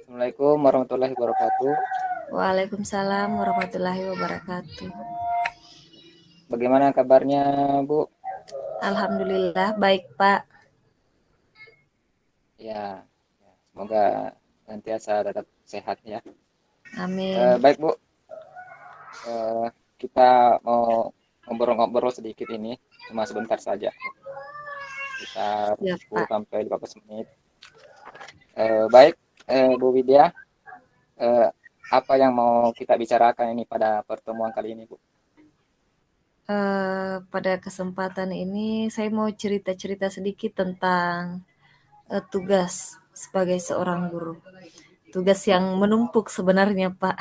Assalamualaikum warahmatullahi wabarakatuh. Waalaikumsalam warahmatullahi wabarakatuh. Bagaimana kabarnya, Bu? Alhamdulillah baik Pak. Ya, semoga senantiasa tetap sehat ya. Amin. Baik, Bu. Eh, kita mau ngobrol-ngobrol sedikit ini, cuma sebentar saja, sekitar Siap 10 Pak. sampai 15 menit. Baik, Bu Widya, eh, apa yang mau kita bicarakan ini pada pertemuan kali ini, Bu? Pada kesempatan ini saya mau cerita-cerita sedikit tentang tugas sebagai seorang guru. Tugas yang menumpuk sebenarnya Pak,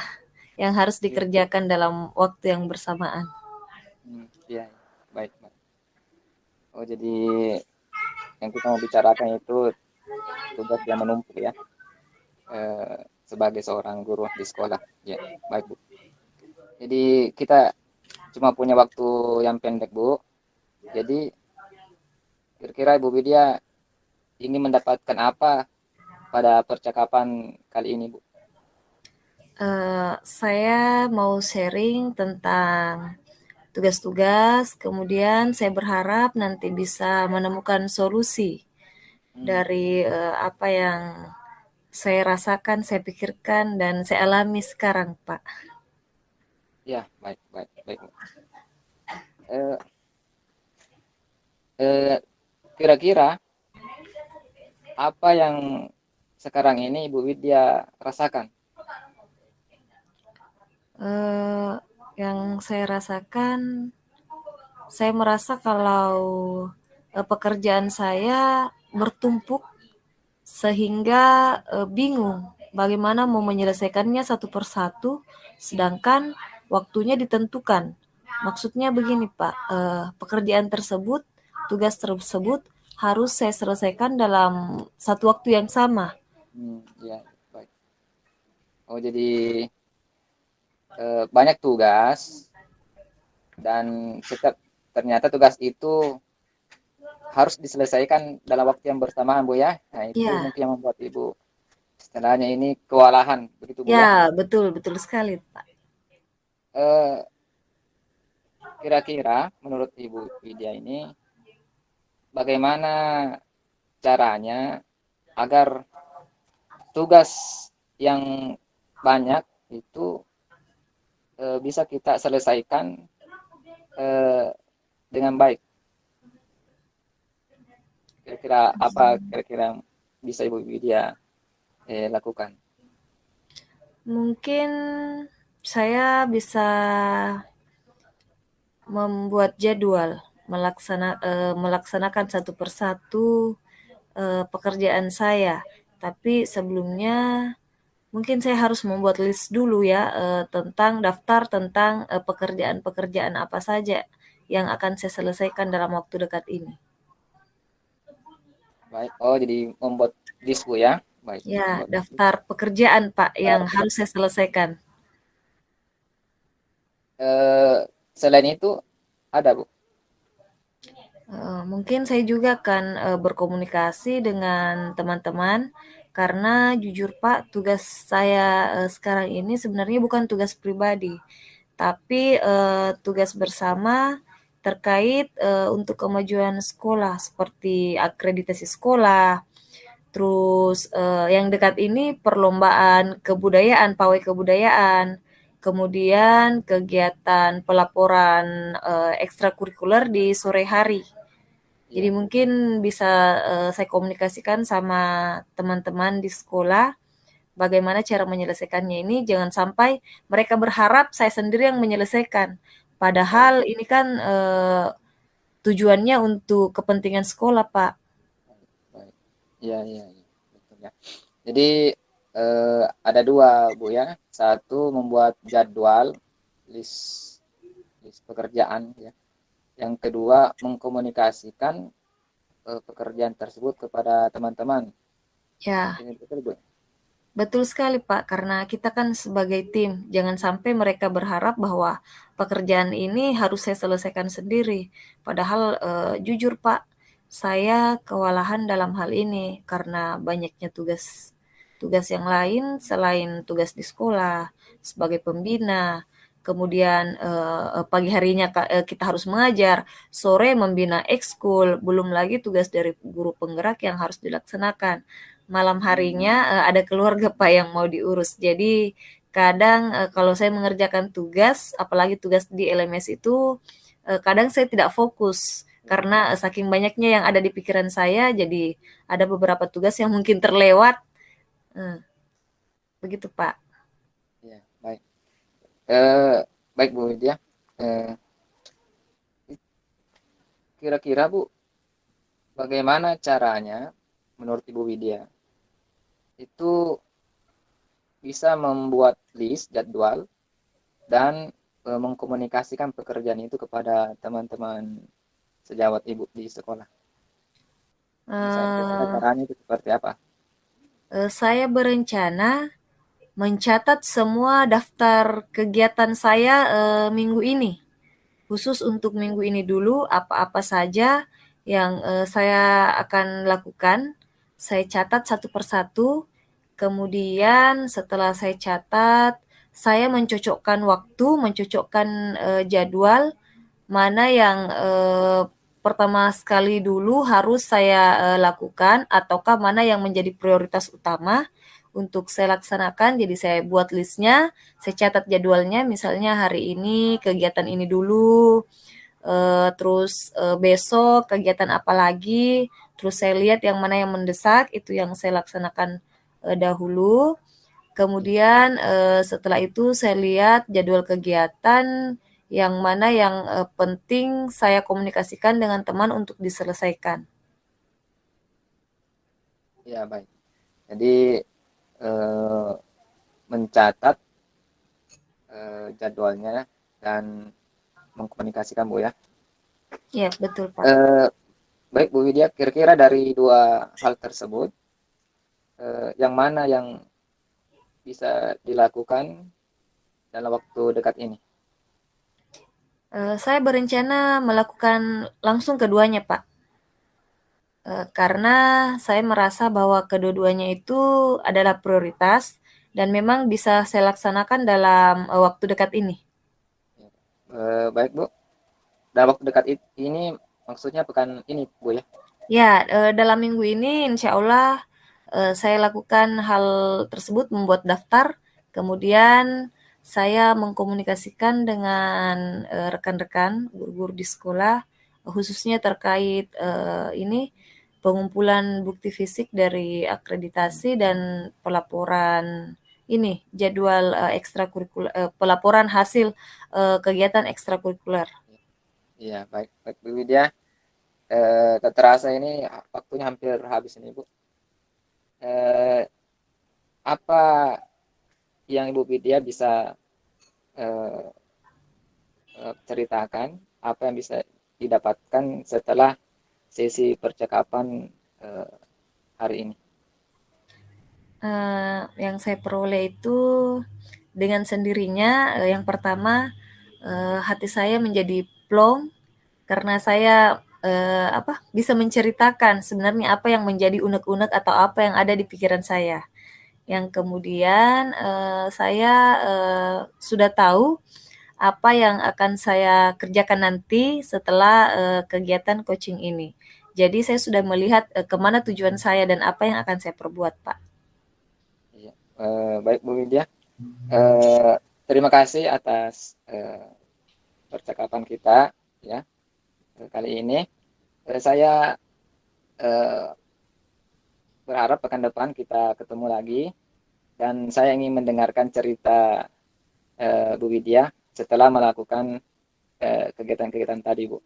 yang harus Iya. dikerjakan dalam waktu yang bersamaan. Iya, iya. Baik, baik. Oh, jadi yang kita mau bicarakan itu tugas yang menumpuk ya. Sebagai seorang guru di sekolah. Ya, baik Bu. Jadi kita cuma punya waktu yang pendek Bu. Jadi kira-kira Ibu Widya ingin mendapatkan apa pada percakapan kali ini Bu? Saya mau sharing tentang tugas-tugas, kemudian saya berharap nanti bisa menemukan solusi Hmm, dari apa yang saya rasakan, saya pikirkan, dan saya alami sekarang, Pak. ya, baik, baik, baik Bu. Eh, eh, Kira-kira apa yang sekarang ini Ibu Widya rasakan? Eh, yang saya rasakan, saya merasa kalau pekerjaan saya bertumpuk sehingga bingung bagaimana mau menyelesaikannya satu persatu, sedangkan waktunya ditentukan. Maksudnya begini Pak, pekerjaan tersebut, tugas tersebut harus saya selesaikan dalam satu waktu yang sama. Ya, baik. Oh, jadi banyak tugas dan setiap ternyata tugas itu harus diselesaikan dalam waktu yang bersamaan, Bu ya. Nah, itu Ya, mungkin yang membuat Ibu istilahnya ini kewalahan, begitu Bu ya. ya betul betul sekali Pak. Eh, Kira-kira menurut Ibu Widya ini bagaimana caranya agar tugas yang banyak itu bisa kita selesaikan eh, dengan baik. Kira-kira apa kira-kira yang bisa Ibu Widya lakukan? Mungkin saya bisa membuat jadwal, melaksanakan satu persatu pekerjaan saya. Tapi sebelumnya mungkin saya harus membuat list dulu ya tentang daftar tentang pekerjaan-pekerjaan apa saja yang akan saya selesaikan dalam waktu dekat ini. Baik. Oh, jadi membuat list Bu ya. Baik. Ya, Membuat list. daftar pekerjaan Pak yang Daftar harus saya selesaikan. eh, selain itu ada Bu. Mungkin saya juga akan berkomunikasi dengan teman-teman karena jujur Pak, tugas saya sekarang ini sebenarnya bukan tugas pribadi, tapi tugas bersama terkait untuk kemajuan sekolah seperti akreditasi sekolah. Terus yang dekat ini perlombaan kebudayaan, pawai kebudayaan, kemudian kegiatan pelaporan ekstrakurikuler di sore hari. Jadi Iya. mungkin bisa saya komunikasikan sama teman-teman di sekolah bagaimana cara menyelesaikannya ini. Jangan sampai mereka berharap saya sendiri yang menyelesaikan. Baik, Padahal ini kan tujuannya untuk kepentingan sekolah, Pak. baik, baik. Iya, iya, iya. Betul ya. Jadi ada dua Bu ya. Satu membuat jadwal list list pekerjaan ya. Yang kedua mengkomunikasikan pekerjaan tersebut kepada teman-teman. Ya, Ini betul Bu. betul sekali, Pak. Karena kita kan sebagai tim, jangan sampai mereka berharap bahwa pekerjaan ini harus saya selesaikan sendiri. Padahal jujur, Pak, saya kewalahan dalam hal ini karena banyaknya tugas. tugas yang lain selain tugas di sekolah sebagai pembina. Kemudian pagi harinya kita harus mengajar, sore membina ekskul, belum lagi tugas dari guru penggerak yang harus dilaksanakan. Malam harinya ada keluarga Pak yang mau diurus. Jadi kadang kalau saya mengerjakan tugas, apalagi tugas di LMS itu, kadang saya tidak fokus karena saking banyaknya yang ada di pikiran saya, jadi ada beberapa tugas yang mungkin terlewat. Eh, Begitu Pak. Ya, baik. Eh, Baik Bu Widya. Eh, Kira-kira Bu, bagaimana caranya menurut Ibu Widya itu bisa membuat list jadwal dan mengkomunikasikan pekerjaan itu kepada teman-teman sejawat Ibu di sekolah? Bisa kira-kira Eh, caranya itu seperti apa? saya berencana mencatat semua daftar kegiatan saya minggu ini. Khusus untuk minggu ini dulu, apa-apa saja yang saya akan lakukan, saya catat satu persatu. Kemudian setelah saya catat, saya mencocokkan waktu, mencocokkan jadwal mana yang pertama sekali dulu harus saya lakukan, ataukah mana yang menjadi prioritas utama untuk saya laksanakan. Jadi saya buat listnya, saya catat jadwalnya, misalnya hari ini kegiatan ini dulu, terus besok kegiatan apa lagi, terus saya lihat yang mana yang mendesak, itu yang saya laksanakan dahulu. Kemudian setelah itu saya lihat jadwal kegiatan yang mana yang penting saya komunikasikan dengan teman untuk diselesaikan. Ya, baik. Jadi eh, mencatat jadwalnya dan mengkomunikasikan Bu ya. Ya, betul Pak. Eh, Baik Bu Widya, kira-kira dari dua hal tersebut, yang mana yang bisa dilakukan dalam waktu dekat ini? Saya berencana melakukan langsung keduanya Pak. Karena saya merasa bahwa kedua-duanya itu adalah prioritas dan memang bisa saya laksanakan dalam waktu dekat ini. Baik Bu, dalam waktu dekat ini maksudnya pekan ini Bu ya? Ya, dalam minggu ini insya Allah saya lakukan hal tersebut, membuat daftar, kemudian saya mengkomunikasikan dengan rekan-rekan guru-guru di sekolah, khususnya terkait ini pengumpulan bukti fisik dari akreditasi dan pelaporan ini jadwal ekstrakurikuler, pelaporan hasil kegiatan ekstrakurikuler. Iya, baik, baik Bu Widya. Tak terasa ini waktunya hampir habis ini Bu. Eh, Apa yang Ibu Widya bisa eh, ceritakan, apa yang bisa didapatkan setelah sesi percakapan eh, hari ini? Yang saya peroleh itu dengan sendirinya, yang pertama, hati saya menjadi plong karena saya, bisa menceritakan sebenarnya apa yang menjadi unek-unek atau apa yang ada di pikiran saya. Yang kemudian, saya, sudah tahu apa yang akan saya kerjakan nanti setelah, kegiatan coaching ini. Jadi saya sudah melihat, ke tujuan saya dan apa yang akan saya perbuat, Pak. Iya. Baik Bu Widya, eh, terima kasih atas percakapan kita ya kali ini. Saya eh, berharap pekan depan kita ketemu lagi dan saya ingin mendengarkan cerita Bu Widya setelah melakukan kegiatan-kegiatan tadi Bu.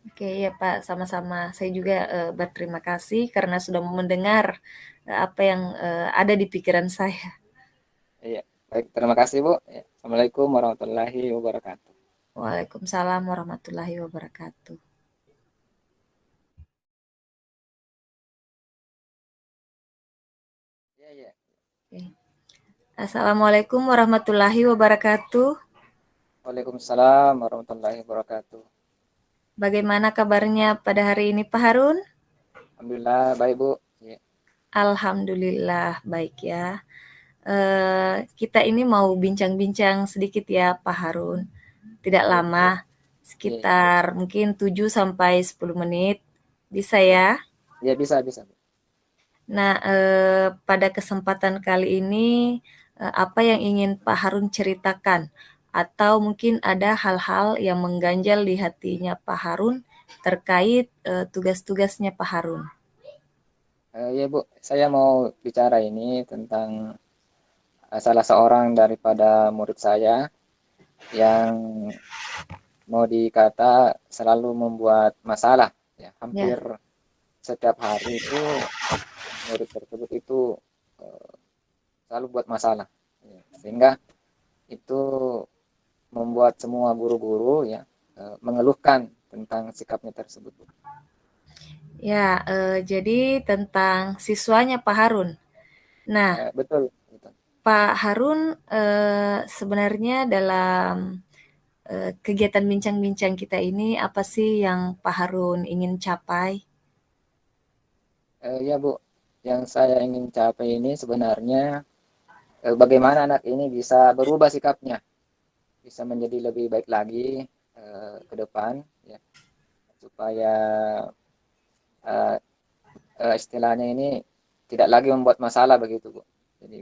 Oke, ya Pak, sama-sama. Saya juga berterima kasih karena sudah mau mendengar apa yang ada di pikiran saya. Iya, baik, terima kasih Bu. Ya, Assalamualaikum warahmatullahi wabarakatuh. Waalaikumsalam warahmatullahi wabarakatuh. Iya, iya. Oke. Assalamualaikum warahmatullahi wabarakatuh. Waalaikumsalam warahmatullahi wabarakatuh. Bagaimana kabarnya pada hari ini, Pak Harun? Alhamdulillah baik Bu. Ya. Alhamdulillah baik ya. Kita ini mau bincang-bincang sedikit ya Pak Harun. Tidak Ya, lama, ya, sekitar mungkin 7 sampai 10 menit. Bisa ya, ya? ya bisa bisa. Nah, pada kesempatan kali ini, apa yang ingin Pak Harun ceritakan? Atau mungkin ada hal-hal yang mengganjal di hatinya Pak Harun terkait, tugas-tugasnya Pak Harun? Ya Bu, saya mau bicara ini tentang salah seorang daripada murid saya yang mau dikata selalu membuat masalah. Ya, hampir Ya. setiap hari itu murid tersebut itu eh, selalu buat masalah. Ya, sehingga itu membuat semua guru-guru ya mengeluhkan tentang sikapnya tersebut. Ya, jadi tentang siswanya Pak Harun. Nah, Betul, betul. Pak Harun, sebenarnya dalam, kegiatan bincang-bincang kita ini, apa sih yang Pak Harun ingin capai? Ya Bu, yang saya ingin capai ini sebenarnya bagaimana anak ini bisa berubah sikapnya, bisa menjadi lebih baik lagi ke depan, ya, supaya eh, istilahnya ini tidak lagi membuat masalah begitu Bu. Jadi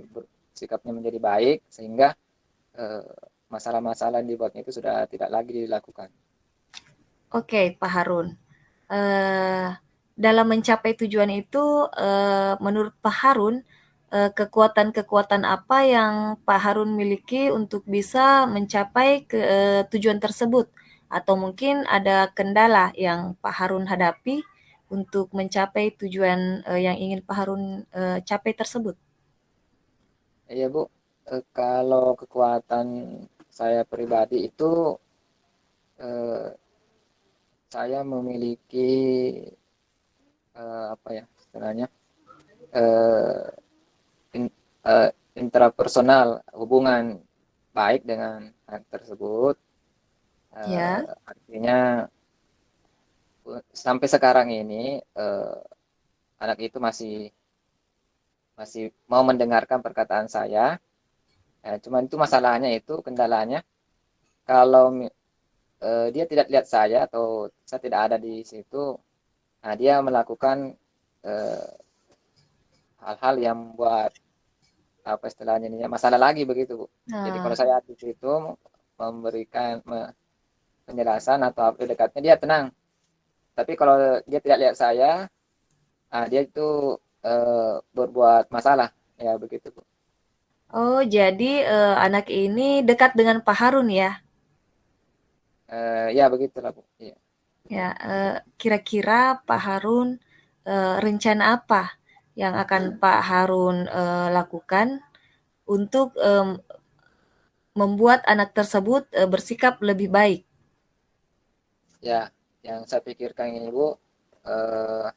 sikapnya menjadi baik sehingga eh, masalah-masalah yang dibuatnya itu sudah tidak lagi dilakukan. Oke, Pak Harun. Eee, dalam mencapai tujuan itu, menurut Pak Harun, kekuatan-kekuatan apa yang Pak Harun miliki untuk bisa mencapai tujuan tersebut? Atau mungkin ada kendala yang Pak Harun hadapi untuk mencapai tujuan, yang ingin Pak Harun, capai tersebut? Ya Bu, kalau kekuatan saya pribadi itu eh, saya memiliki apa ya istilahnya eh, in, intrapersonal hubungan baik dengan anak tersebut. Ya, Artinya sampai sekarang ini anak itu masih masih mau mendengarkan perkataan saya. Cuman itu masalahnya itu kendalanya kalau dia tidak lihat saya atau saya tidak ada di situ, nah dia melakukan eh, hal-hal yang buat apa istilahnya ini ya, masalah lagi begitu Bu. Jadi kalau nah, saya di situ memberikan penjelasan atau apa dekatnya dia tenang. Tapi kalau dia tidak lihat saya, dia itu berbuat masalah ya begitu Bu. oh jadi, anak ini dekat dengan Pak Harun ya? Ya begitulah Bu. Iya. Ya, kira-kira Pak Harun, rencana apa yang akan Pak Harun, lakukan untuk, membuat anak tersebut, bersikap lebih baik? Ya, yang saya pikirkan ini Bu, eh,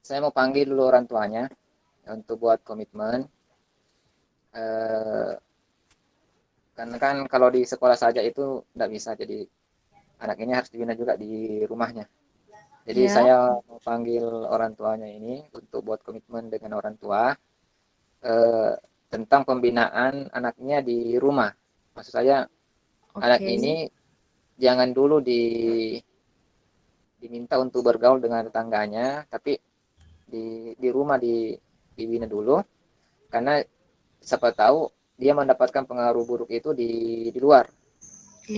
saya mau panggil dulu orang tuanya untuk buat komitmen. Eh, karena kan kalau di sekolah saja itu tidak bisa, jadi anak ini harus dibina juga di rumahnya. Jadi Ya, saya mau panggil orang tuanya ini untuk buat komitmen dengan orang tua eh, tentang pembinaan anaknya di rumah. Maksud saya anak oke. ini jangan dulu diminta untuk bergaul dengan tetangganya, tapi di rumah dibina dulu karena siapa tahu dia mendapatkan pengaruh buruk itu di luar.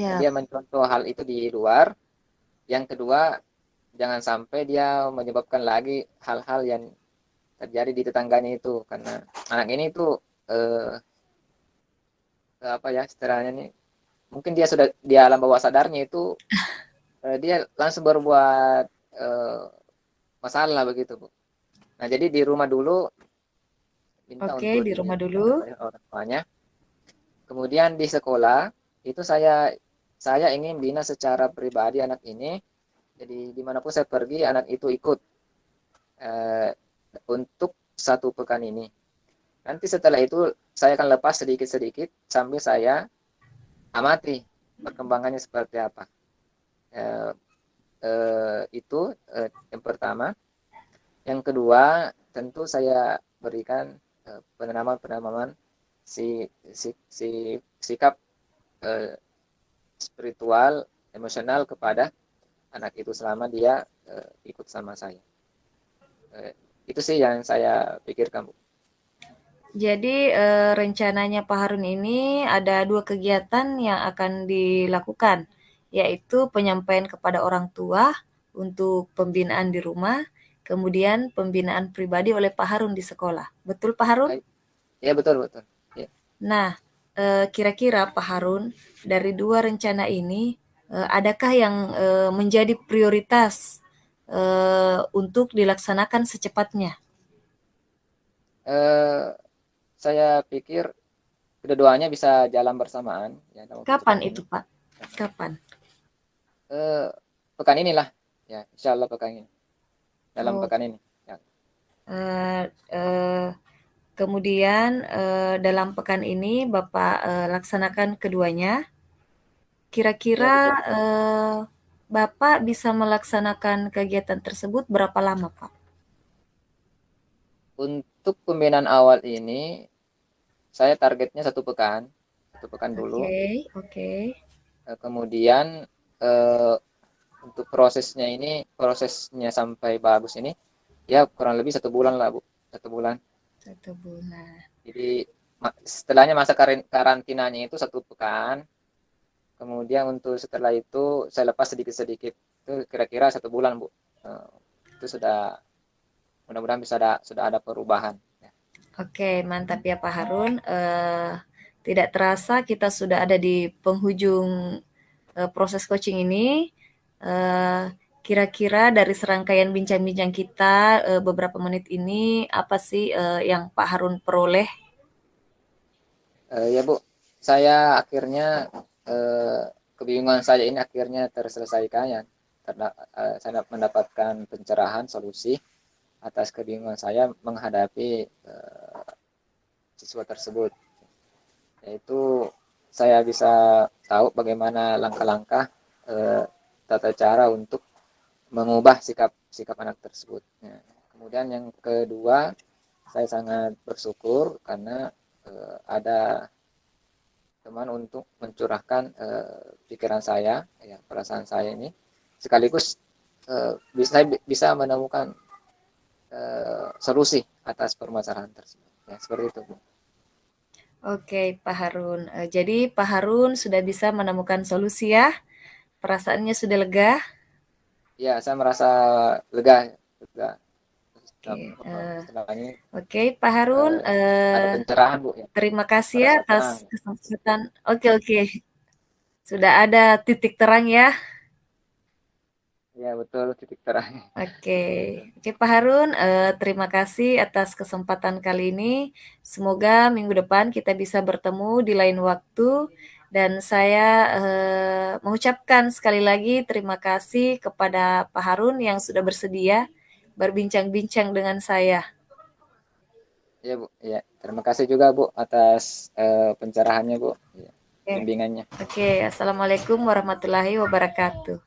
Nah, Iya, dia mencontoh hal itu di luar. Yang kedua, jangan sampai dia menyebabkan lagi hal-hal yang terjadi di tetangganya itu karena anak ini itu eh, apa ya istilahnya nih mungkin dia sudah di alam bawah sadarnya itu dia langsung berbuat eh, masalah begitu Bu. Nah jadi di rumah dulu minta oke, untuk di rumah dulu. dilakukan oleh orang tuanya. Kemudian di sekolah itu saya ingin bina secara pribadi anak ini. Jadi dimanapun saya pergi anak itu ikut eh, untuk 1 pekan ini. Nanti setelah itu saya akan lepas sedikit-sedikit sambil saya amati perkembangannya seperti apa. Eh, itu yang pertama. Yang kedua, tentu saya berikan penanaman-penanaman sikap eh, spiritual, emosional kepada anak itu selama dia ikut sama saya. Itu sih yang saya pikirkan, Bu. Jadi rencananya Pak Harun ini ada 2 kegiatan yang akan dilakukan, yaitu penyampaian kepada orang tua untuk pembinaan di rumah, kemudian pembinaan pribadi oleh Pak Harun di sekolah. Betul Pak Harun? Ya, betul, betul. Ya. Nah, kira-kira Pak Harun, dari 2 rencana ini, adakah yang menjadi prioritas untuk dilaksanakan secepatnya? Eh, saya pikir kedua-duanya bisa jalan bersamaan ya dalam waktu Kapan cepat itu ini. Pak? Kapan? Eh, pekan inilah, ya, insya Allah pekan ini, dalam Oh, pekan ini. Ya. eee eee, kemudian, dalam pekan ini Bapak, laksanakan keduanya. Ya, Kira-kira, betul. Bapak bisa melaksanakan kegiatan tersebut berapa lama, Pak? Untuk pembinaan awal ini, saya targetnya 1 pekan, 1 pekan dulu. Oke oke. Kemudian eh, untuk prosesnya sampai bagus ini, ya kurang lebih 1 bulan lah, Bu. 1 bulan. 1 bulan. Jadi setelahnya masa karantinanya itu 1 pekan. Kemudian untuk setelah itu saya lepas sedikit-sedikit. Itu kira-kira 1 bulan, Bu. Eh, itu sudah mudah-mudahan sudah ada perubahan. Ya. Oke, mantap ya Pak Harun. Tidak terasa kita sudah ada di penghujung proses coaching ini. Eh, Kira-kira dari serangkaian bincang-bincang kita beberapa menit ini, apa sih yang Pak Harun peroleh? Ya, Bu, saya akhirnya eh, kebingungan saya ini akhirnya terselesaikan ya. Saya mendapatkan pencerahan solusi atas kebingungan saya menghadapi siswa tersebut. Yaitu saya bisa tahu bagaimana langkah-langkah tata cara untuk mengubah sikap sikap anak tersebut. Ya. Kemudian yang kedua, saya sangat bersyukur karena ada teman untuk mencurahkan pikiran saya, ya, perasaan saya ini, sekaligus bisa menemukan solusi atas permasalahan tersebut. Ya, seperti itu, Bu. Oke, Pak Harun. Jadi Pak Harun sudah bisa menemukan solusi ya? Perasaannya sudah lega? Ya, saya merasa lega, lega Oke, setelah ini oke, Pak Harun. ada pencerahan, Bu. Ya. Terima kasih ya Merasa atas tenang. kesempatan. Oke, oke. Sudah ada titik terang ya. Ya, betul, titik terang. Oke, oke Pak Harun, terima kasih atas kesempatan kali ini. Semoga minggu depan kita bisa bertemu di lain waktu dan saya mengucapkan sekali lagi terima kasih kepada Pak Harun yang sudah bersedia berbincang-bincang dengan saya. Ya, Bu. Ya, terima kasih juga, Bu, atas pencerahannya, Bu. Ya, Oke, bimbingannya. oke, Assalamualaikum warahmatullahi wabarakatuh.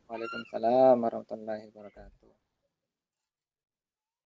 Waalaikumsalam warahmatullahi wabarakatuh.